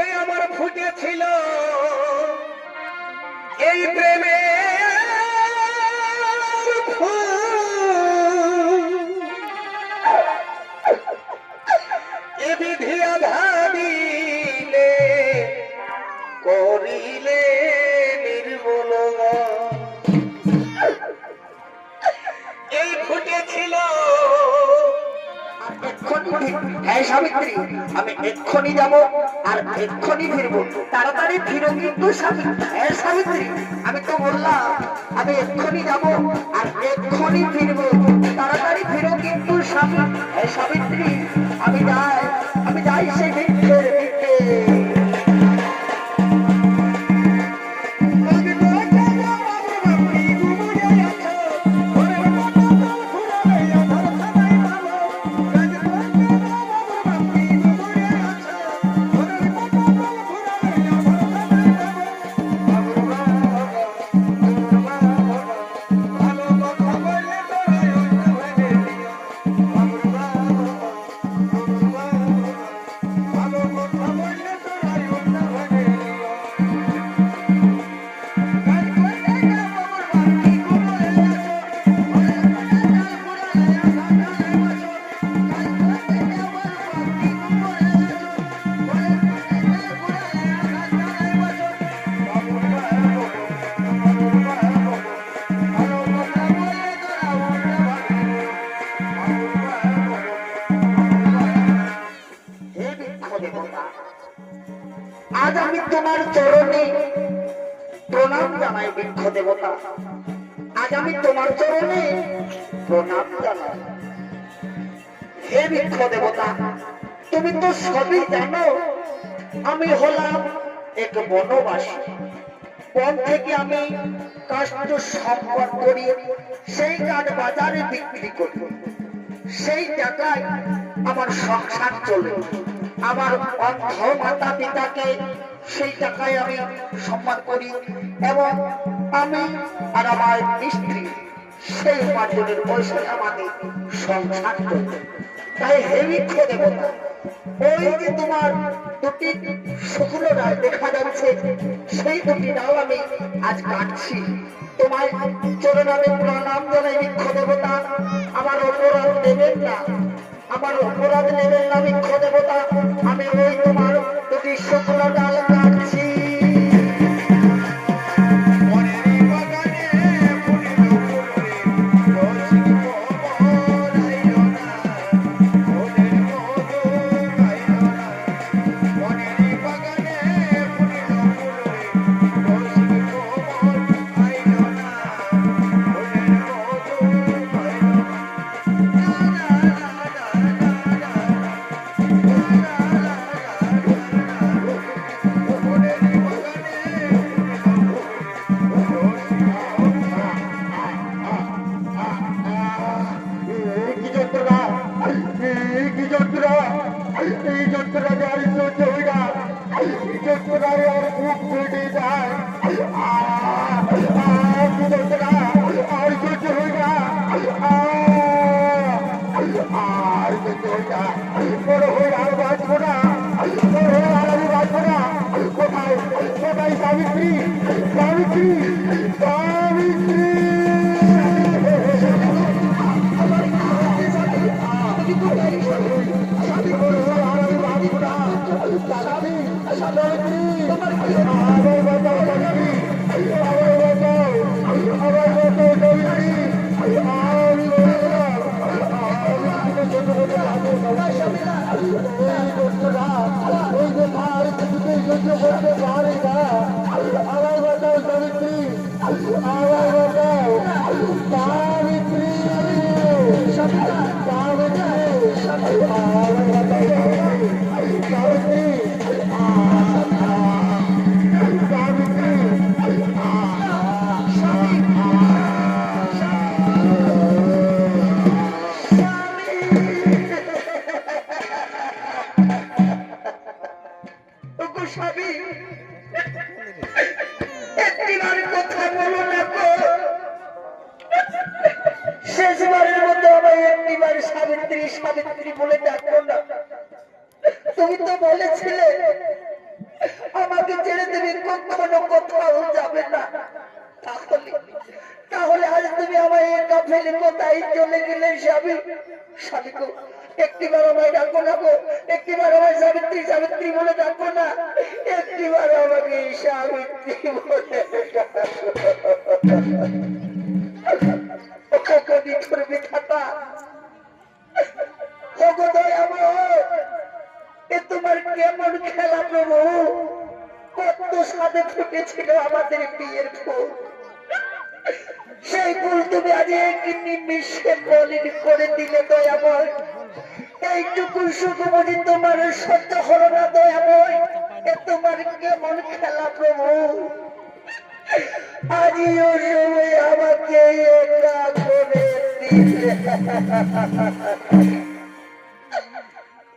এই আমার ফুটেছিল এই প্রেমে এ বিধি আধারিলে করিলে নির্মূল এই ফুটেছিল। হ্যাঁ সাবিত্রী, আমি এক্ষুনি যাব আর এক্ষুনি ফিরবো। তাড়াতাড়ি ফিরো কিন্তু হ্যাঁ সাবিত্রী, আমি তো বললাম আমি এক্ষুনি যাব আর এক্ষুনি ফিরবো। তাড়াতাড়ি ফিরো কিন্তু স্বামী। হ্যাঁ সাবিত্রী, আমি যাই সেই বৃক্ষের দিকে। আজ আমি তোমার চরণে প্রণাম জানাই বৃক্ষ দেবতা। আজ আমি তোমার চরণে প্রণাম জানাই। হে বৃক্ষ দেবতা, তুমি তো সবই জানো আমি হলাম এক বনবাসী। বন থেকে আমি কাষ্ঠ সম্পদ করি, সেই কাঠ বাজারে বিক্রি করি। সেই টাকায় আমার সংসার চলে। আমার অন্ধ মাতা পিতাকে সেই টাকায় আমি সম্মান করি এবং আমি আর আমার স্ত্রী সেই উপার্জনের পয়সায় আমাদের সংসার চলে। তাই হে বৃক্ষ দেবতা, ওই যে তোমার দুটি শুকনো ডাল দেখা যাচ্ছে, সেই দুটি ডাল আমি আজ কাটছি। তোমার চরণে আমি প্রণাম জানাই বৃক্ষ দেবতা। আমার অপরাধ নেবেন না, আমার অপরাধ নেবেন না বৃক্ষ দেবতা। আমি ওই তোমার দুটি শুকনো ডাল কাটছি। আমার শেষবারের মতো আমায় একটিবার সাবিত্রী সাবিত্রী বলে ডাকো না। তুমি তো বলেছিলে আমাকে ছেড়ে তুমি কখনো কোথাও যাবে না। তাহলে তাহলে আজ তুমি আমায় একা ফেলে কোথায় চলে গেলে স্বামী? স্বামী গো, একটিবার আমায় ডাকো না গো, একটিবার আমায় সাবিত্রী সাবিত্রী বলে ডাকো না, একটিবার আমাকে সাবিত্রী বলে ডাকো। নিঠুর বিধাতা, ওগো দয়াময়, এ তোমার কেমন খেলা প্রভু? কত সাধে ফুটেছিল আমাদের বিয়ের ফুল, সেই ফুল তুমি আজ এক নিমিষে মলিন করে দিলে দয়াময়। এইটুকু সুখ বুঝি তোমার সহ্য হলো না দয়াময়? এ তোমার কেমন খেলা প্রভু? আজিও সময় আমাকে একা করে দিলে।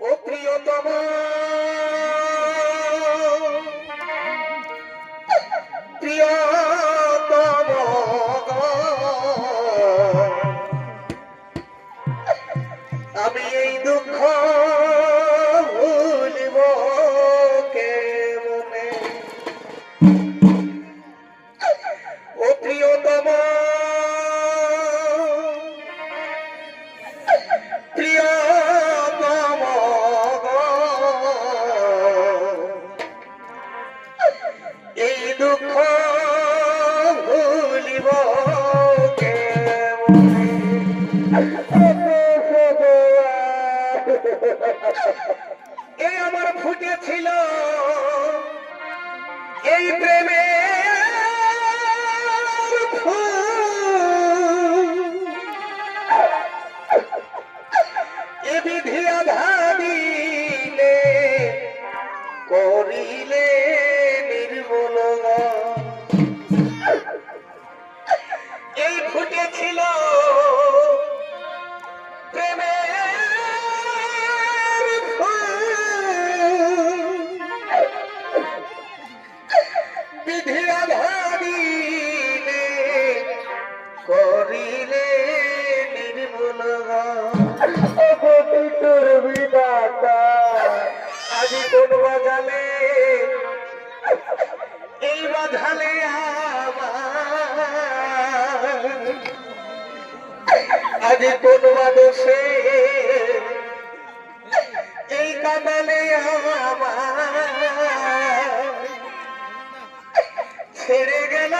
ও প্রিয়তম, প্রিয়তম, আমি এই দুঃখ ভুলব কেমনে? ও প্রিয়তম, প্রিয়তম, এই দুঃখ ভুলিব কেমনে? এই আমার ফুটেছিল এই প্রেমে এ বিধি আধারিলে করিলে নির্মল। এই ফুটেছিল প্রেমের বিধি আধারিলে করিলে নির্মল। আজি কোন বাজালে এই বাধালে আজি কোন বাদসে এই কাঁদালে ছেড়ে গেল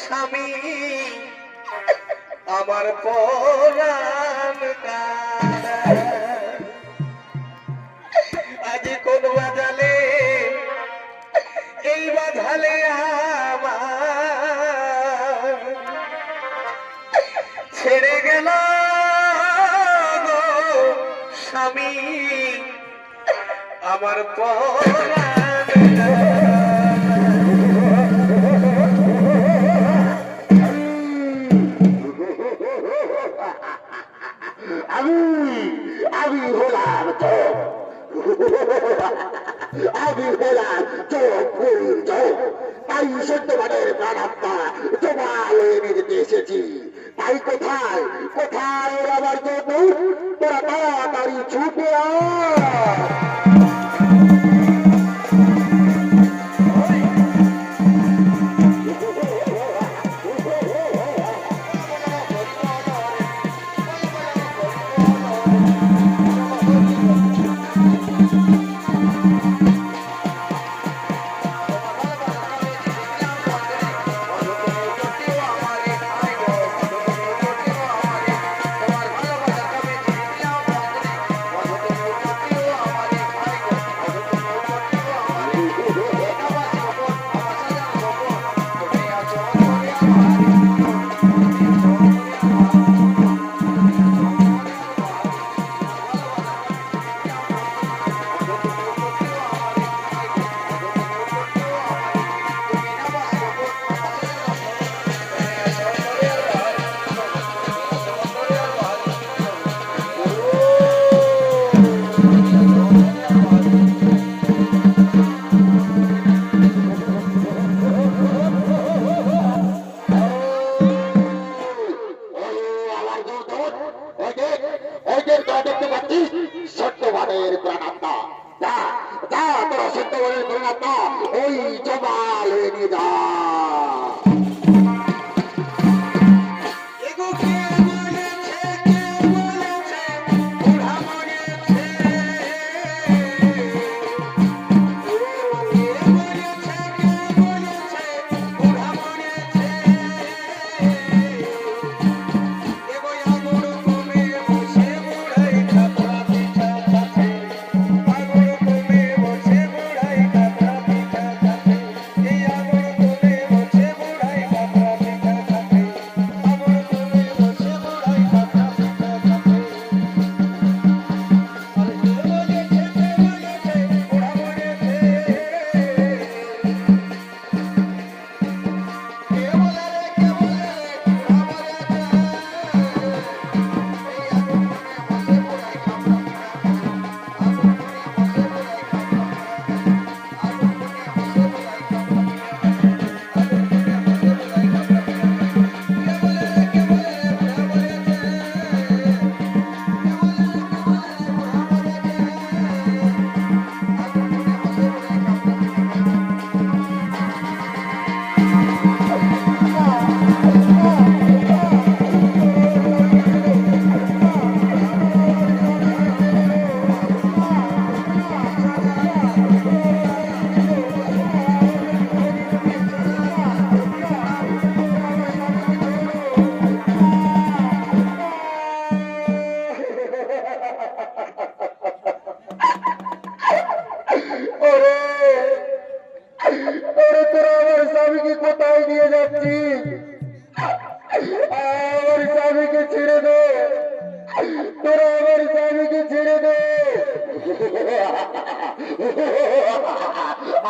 স্বামী আমার পরাণ কাঁদা। আজি কোন বাজালে এই বাধালে ছেড়ে গেল স্বামী আমার পরাণ আমি হলাম চোখ, আমি হলাম চোখ ফুল চোখ। তাই সত্যবানের প্রাণাত্মা তোমায় এনে দিতে এসেছি। তাই কোথায় কোথায় আমার জন্য তোরা তাড়াতাড়ি ছুটে আয়।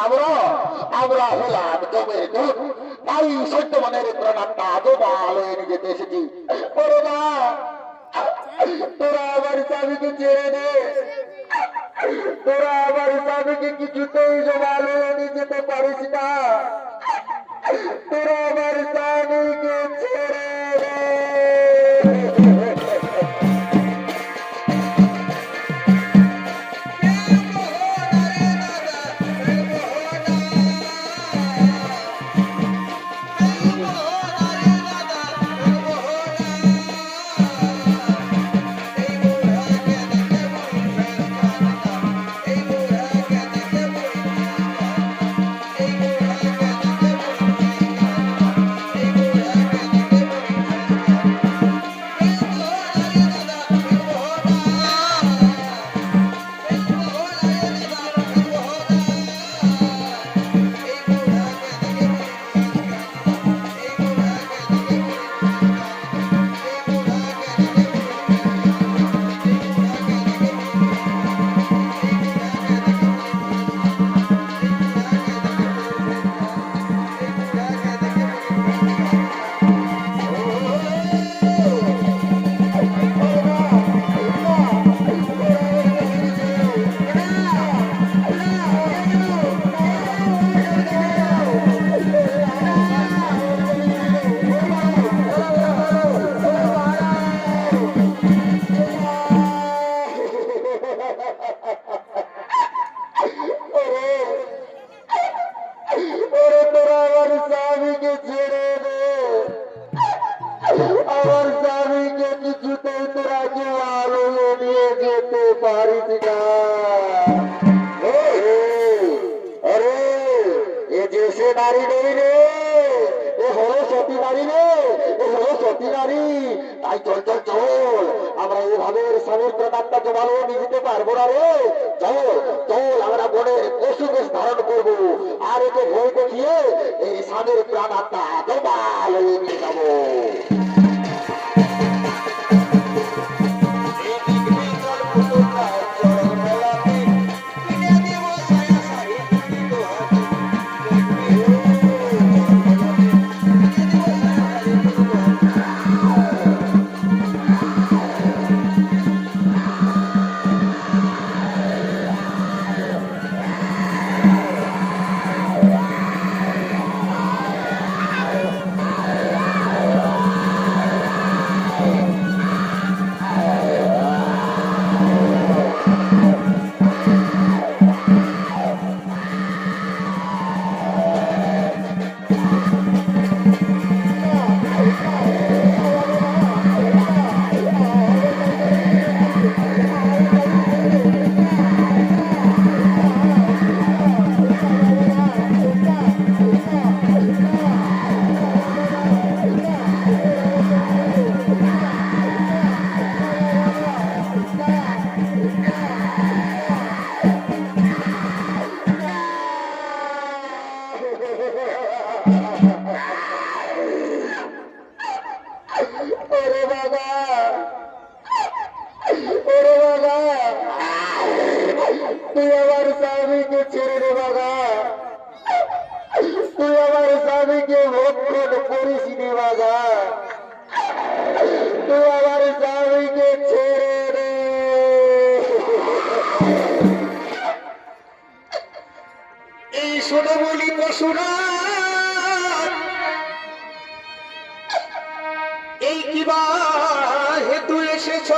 আমরা আমরা হলাম জমের দুধ, তাই সত্য মনের প্রাণাত্মা গোপাল হয়ে যেতে এসেছি। ওরে না, তোরা আমার স্বামীকে ছেড়ে দে, তোরা আমার স্বামীকে কিছুতেই গোপাল হয়ে নিয়ে যেতে পারিস না, তোরা আমার স্বামীকে ছেড়ে দে। ওরে তোরা আমার স্বামীকে ছেড়ে দে, আমার স্বামীকে কিছুতেই তোরা কেউ আলো নিয়ে যেতে পারিস না। আরে এ যে সে নারী নেই রে, এ হলো সতী নারী রে, এ হলো সতী নারী। তাই চল চল চল, আমরা এভাবে স্বামীর প্রাণাত্মা জমালো নিয়ে যেতে পারবো না রে। চল চল, আমরা বনের পশু বেশ ধারণ করবো, আর একে ভয় দেখিয়ে এই স্বামীর প্রাণাত্মা জমালো নিয়ে যাবো। ওরে বাবা, ওরে বাবা, তুই আমার স্বামীকে ছেড়ে দে বাবা, তুই আমার স্বামীকে ভক্ষণ করিস নি বাবা, তুই আমার স্বামীকে ছেড়ে দে। এই শোনো বলি পশুরা, এই কিবা হেতু এসেছ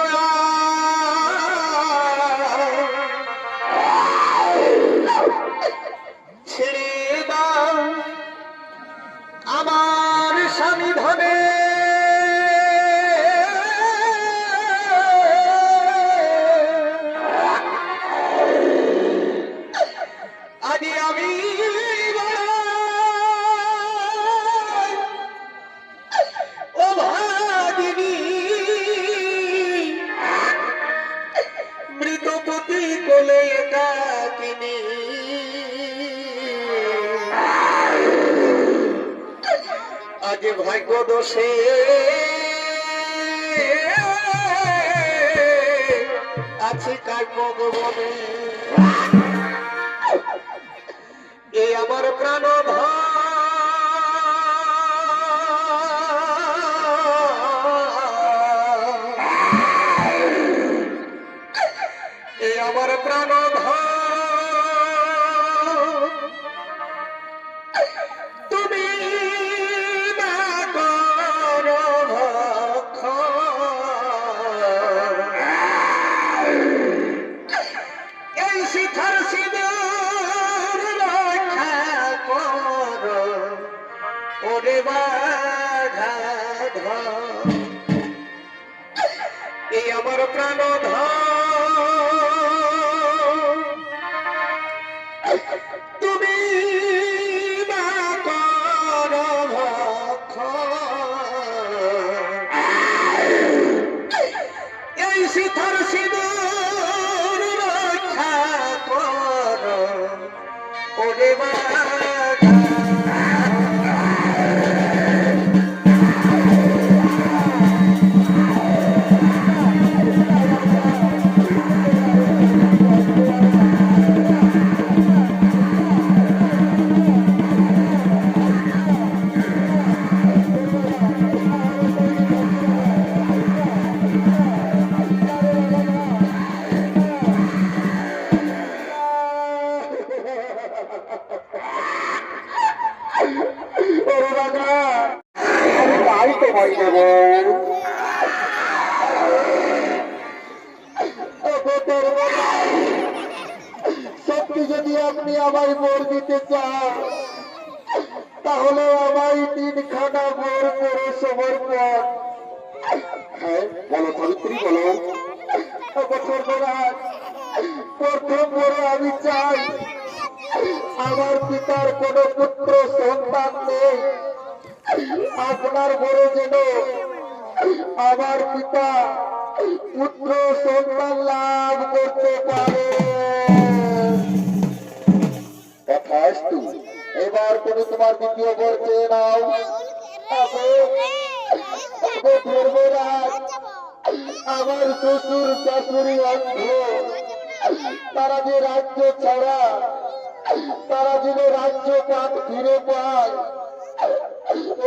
ছেড়ে দাও আমার স্বামী ধনে, আজ আমি ও ভাগিনী মৃতপতি কোলে একাকিনী, আজ ভাগ্য দোষে আছে কার ভগবানে। এই আমার প্রাণ এই আমার প্রাণ তুমি না করো ভক্ষণ। এই শিখার সিঁদুর রক্ষা করো ওরে বাঘাধর। এই আমার প্রাণ তুমি না করো ভক্ষণ। এই শিখার সিঁদুর রক্ষা করো ওরে বাঘাধর। ওরে বাবা, আমি তাই তো ভয় দেব। সত্যি যদি আপনি আমায় ভোর দিতে চান, তাহলে আমায় 3খানা ভোর করে সমর্পণ। হ্যাঁ বলো সাবিত্রী, বলো। সর্বরাজ, প্রথম ভোরে আমি চাই আমার পিতার কোন পুত্র সন্তান নেই, আপনার ভোরে যেন আমার পিতা পুত্র সন্তান লাভ করতে পারে। তথাস্তু। এবার তুমি তোমার দ্বিতীয় বর চেয়ে নাও। ধর্মরাজ, আমার শ্বশুর শাশুড়ি অন্ধ, তারা যে রাজ্য ছাড়া, তারা যেন রাজ্য পাঠ ফিরে পায়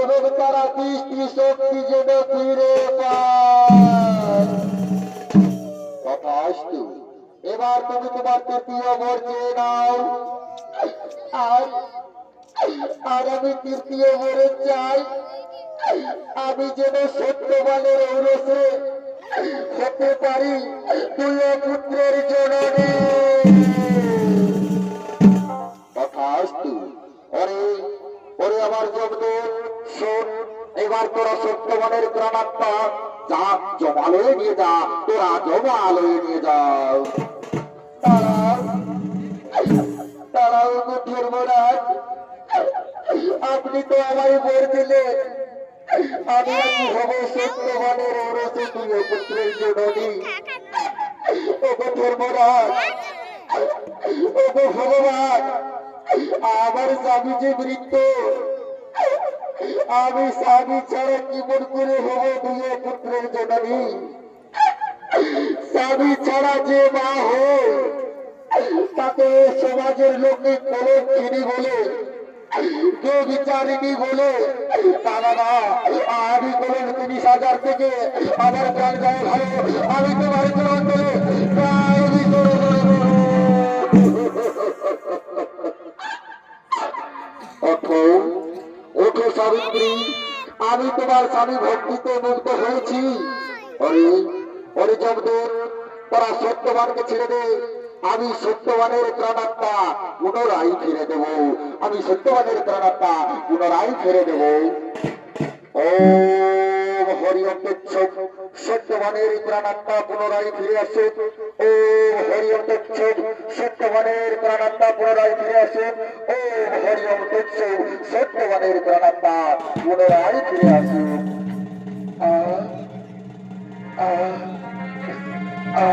এবং তারা দৃষ্টি শক্তি যেন ফিরে পায়। তথাস্তু। এবার তুমি তোমার তৃতীয় বর চেয়ে নাও। আর আমি তৃতীয় বরে চাই আমি যেন সত্যবানের ঔরসে হতে পারি 2 পুত্রের জননী। তথাস্তু। ওরে ওরে আমার জগদূত, শোন, এবার তোরা সত্যবানের প্রাণাত্মা যা জমালয়ে নিয়ে যা, তোরা জমালয়ে নিয়ে যাও। তারাও ধর্মরাজ, আপনি তো আমায় বর দিলেন আমি নাকি হব সত্যবানের ঔরসে 2 পুত্রের জননী। ওগো ধর্মরাজ, ওগো ভগবান, আমার স্বামী যে মৃত্যু, আমি স্বামী ছাড়া জীবন করে হব 2 পুত্রের জননী। স্বামী ছাড়া যে মা হয় তাকে সমাজের লোকে কলঙ্কিনী বলে, বিচারিণী বলে। তারা আমি কোন 30,000 থেকে আমার প্রাণ যায় ভালো, আমি তোমার চরণ বলে ওঠো ওঠো সাবিত্রী, আমি তোমার স্বামী ভক্তিতে মুগ্ধ হয়েছি। ওরে ওরে জগদূত, তোরা সত্যবানকে ছেড়ে দে, আমি সত্যবানের প্রাণাত্মা পুনরায় ফিরে দেব। আমি সত্যবানের প্রাণাত্মা পুনরায় ফিরে দেব। ওম হরি ওম তৎসৎ। সত্যবানের প্রাণাত্মা পুনরায় ফিরে আসুক। ওম হরি ওম তৎসৎ। সত্যবানের প্রাণাত্মা পুনরায় ফিরে আসুক। ওম হরি ওম তৎসৎ। সত্যবানের প্রাণাত্মা পুনরায় ফিরে আসুক। আ আ আ